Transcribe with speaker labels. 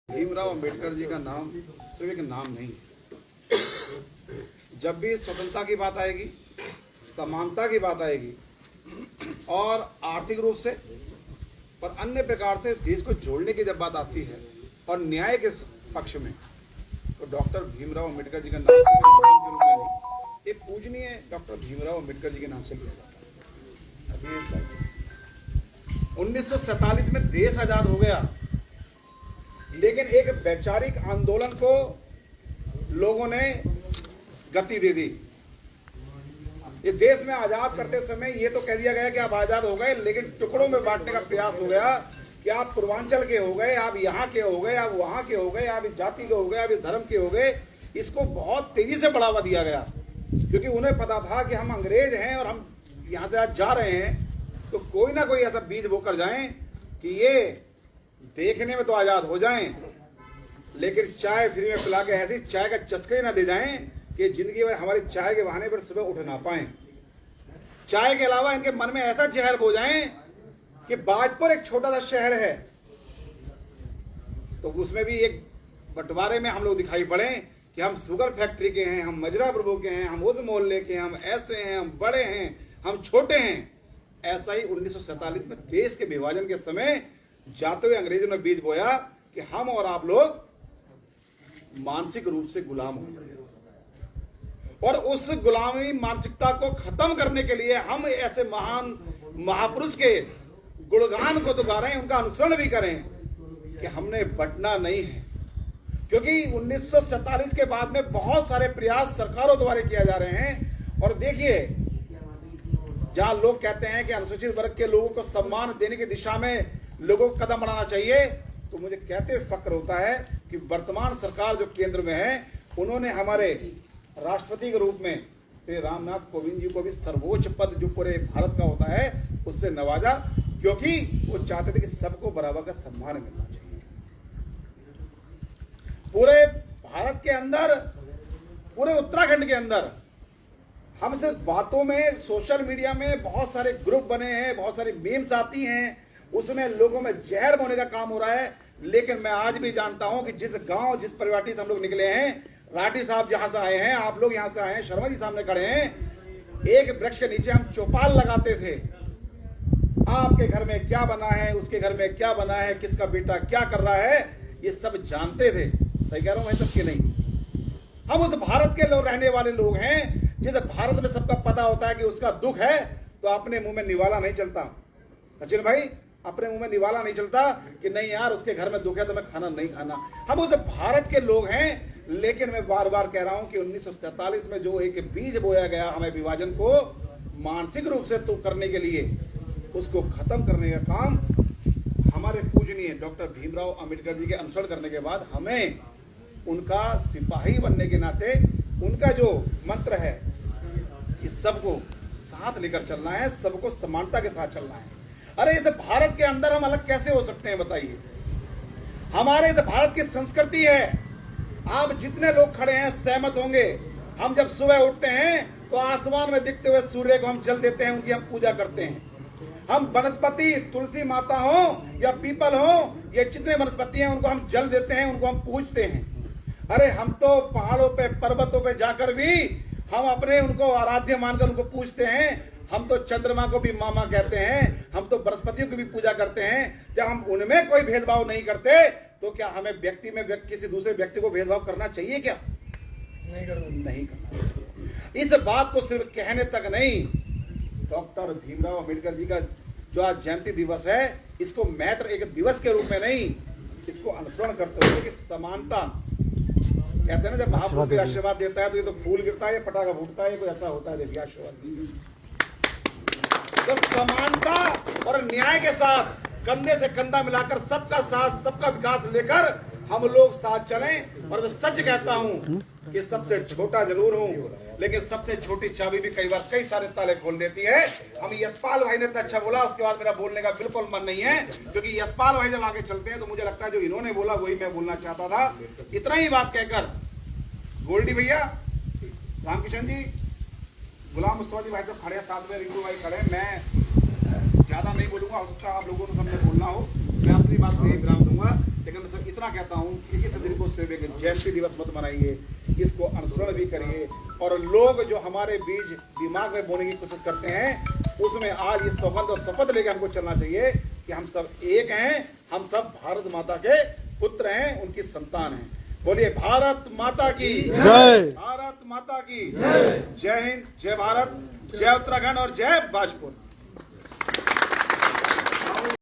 Speaker 1: भीमराव अंबेडकर जी का नाम सिर्फ एक नाम नहीं है। जब भी स्वतंत्रता की बात आएगी, समानता की बात आएगी और आर्थिक रूप से और अन्य प्रकार से देश को जोड़ने की जब बात आती है और न्याय के पक्ष में, तो डॉक्टर भीमराव अंबेडकर जी का नाम सिर्फ एक नाम के रूप में नहीं, एक पूजनीय डॉक्टर भीमराव अंबेडकर जी के नाम से लिया जाता है। 1947 में देश आजाद हो गया, लेकिन एक वैचारिक आंदोलन को लोगों ने गति दे दी। ये देश में आजाद करते समय ये तो कह दिया गया कि आप आजाद हो गए, लेकिन टुकड़ों में बांटने का प्रयास हो गया कि आप पूर्वांचल के हो गए, आप यहाँ के हो गए, आप वहां के हो गए, आप इस जाति के हो गए, आप इस धर्म के हो गए। इसको बहुत तेजी से बढ़ावा दिया गया, क्योंकि उन्हें पता था कि हम अंग्रेज हैं और हम यहाँ से आज जा रहे हैं, तो कोई ना कोई ऐसा बीज बोकर जाएं कि ये देखने में तो आजाद हो जाएं, लेकिन चाय फ्री में पिला के ऐसी चाय का चस्का ना दे जाएं कि जिंदगी में हमारी चाय के बहाने पर सुबह उठ ना पाएं। चाय के अलावा इनके मन में ऐसा जहर हो जाए कि बाजपुर एक छोटा सा शहर है, तो उसमें भी एक बंटवारे में हम लोग दिखाई पड़े कि हम शुगर फैक्ट्री के हैं, हम मजरा प्रभु के हैं, हम उस मोहल्ले के हैं, हम ऐसे हैं, हम बड़े हैं, हम छोटे हैं। ऐसा ही 1947 में देश के विभाजन के समय जाते हुए अंग्रेजों ने बीज बोया कि हम और आप लोग मानसिक रूप से गुलाम हो गए, और उस गुलामी मानसिकता को खत्म करने के लिए हम ऐसे महान महापुरुष के गुणगान को तो गा रहे हैं, उनका अनुसरण भी करें कि हमने बटना नहीं है। क्योंकि 1947 के बाद में बहुत सारे प्रयास सरकारों द्वारा किए जा रहे हैं, और देखिए जहां लोग कहते हैं कि अनुसूचित वर्ग के लोगों को सम्मान देने की दिशा में लोगों को कदम बढ़ाना चाहिए, तो मुझे कहते हुए फक्र होता है कि वर्तमान सरकार जो केंद्र में है, उन्होंने हमारे राष्ट्रपति के रूप में श्री रामनाथ कोविंद जी को भी सर्वोच्च पद जो पूरे भारत का होता है उससे नवाजा, क्योंकि वो चाहते थे कि सबको बराबर का सम्मान मिलना चाहिए। पूरे भारत के अंदर, पूरे उत्तराखंड के अंदर हम सिर्फ बातों में, सोशल मीडिया में बहुत सारे ग्रुप बने हैं, बहुत सारी मीम्स आती हैं, उसमें लोगों में जहर बोने का काम हो रहा है। लेकिन मैं आज भी जानता हूं कि जिस गांव, जिस परिवार से हम लोग निकले हैं, राठी साहब जहां से आए हैं, आप लोग यहां से आए हैं, शर्मा जी सामने खड़े हैं, एक वृक्ष के नीचे हम चौपाल लगाते थे। आपके घर में क्या बना है, उसके घर में क्या बना है, किसका बेटा क्या कर रहा है, ये सब जानते थे। सही कह रहा हूं मैं सबके नहीं। हम उस भारत के लोग रहने वाले लोग हैं, जिस भारत में सबका पता होता है कि उसका दुख है, तो अपने मुंह में निवाला नहीं चलता। सचिन भाई, अपने मुंह में निवाला नहीं चलता कि नहीं यार उसके घर में दुख है तो मैं खाना नहीं खाना। हम उस भारत के लोग हैं, लेकिन मैं बार बार कह रहा हूं कि 1947 में जो एक बीज बोया गया हमें विभाजन को मानसिक रूप से तो करने के लिए, उसको खत्म करने का काम हमारे पूजनीय डॉक्टर भीमराव अंबेडकर जी के अनुसरण करने के बाद हमें उनका सिपाही बनने के नाते उनका जो मंत्र है कि सबको साथ लेकर चलना है, सबको समानता के साथ चलना है। अरे इस भारत के अंदर हम अलग कैसे हो सकते हैं बताइए? हमारे इस भारत की संस्कृति है। आप जितने लोग खड़े हैं सहमत होंगे, हम जब सुबह उठते हैं तो आसमान में दिखते हुए सूर्य को हम जल देते हैं, उनकी हम पूजा करते हैं। हम वनस्पति, तुलसी माता हो या पीपल हो, ये जितने वनस्पति हैं उनको हम जल देते हैं, उनको हम पूजते हैं। अरे हम तो पहाड़ों पे, पर्वतों पे जाकर भी हम अपने उनको आराध्य मानकर उनको पूजते हैं। हम तो चंद्रमा को भी मामा कहते हैं, हम तो बृहस्पतियों की भी पूजा करते हैं। जब हम उनमें कोई भेदभाव नहीं करते, तो क्या हमें व्यक्ति में किसी दूसरे व्यक्ति को भेदभाव करना चाहिए क्या? नहीं करना। इस बात को सिर्फ कहने तक नहीं, डॉक्टर भीमराव अंबेडकर जी का जो आज जयंती दिवस है, इसको मात्र एक दिवस के रूप में नहीं, इसको अनुसरण करते हुए कि समानता, कहते हैं ना जब महापुरुष कोई आशीर्वाद देता है तो ये तो फूल गिरता है, पटाखा फूटता है, कोई ऐसा होता है। देखिए आशीर्वाद तो समानता और न्याय के साथ कंधे से कंधा मिलाकर सबका साथ, सबका विकास लेकर हम लोग साथ चलें। और मैं सच कहता हूं कि सबसे छोटा जरूर हूं, लेकिन सबसे छोटी चाबी भी कई बार कई सारे ताले खोल देती है। हम यशपाल भाई ने तो अच्छा बोला, उसके बाद मेरा बोलने का बिल्कुल मन नहीं है, क्योंकि यशपाल भाई जब आगे चलते हैं तो मुझे लगता है जो इन्होंने बोला वही मैं बोलना चाहता था। इतना ही बात कहकर गोल्डी भैया, रामकिशन जी, गुलाम मुस्तफा जी भाई साहब खड़े, साथ में रिंकू भाई खड़े, मैं ज्यादा नहीं बोलूंगा, उसका आप लोगों को सामने बोलना हो, मैं अपनी बात नहीं विराम दूंगा। लेकिन मैं सिर्फ इतना कहता हूँ, 21 दिन को सिर्फ एक जयंती दिवस मत मनाइए, इसको अनुसरण भी करिए। और लोग जो हमारे बीच दिमाग में बोने की कोशिश करते हैं, उसमें आज ये सौगंध और शपथ लेकर हमको चलना चाहिए कि हम सब एक हैं, हम सब भारत माता के पुत्र हैं, उनकी संतान हैं। बोलिए भारत माता की
Speaker 2: जय।
Speaker 1: भारत माता की जय हिंद, जय भारत, जय उत्तराखंड और जय भाजपुर।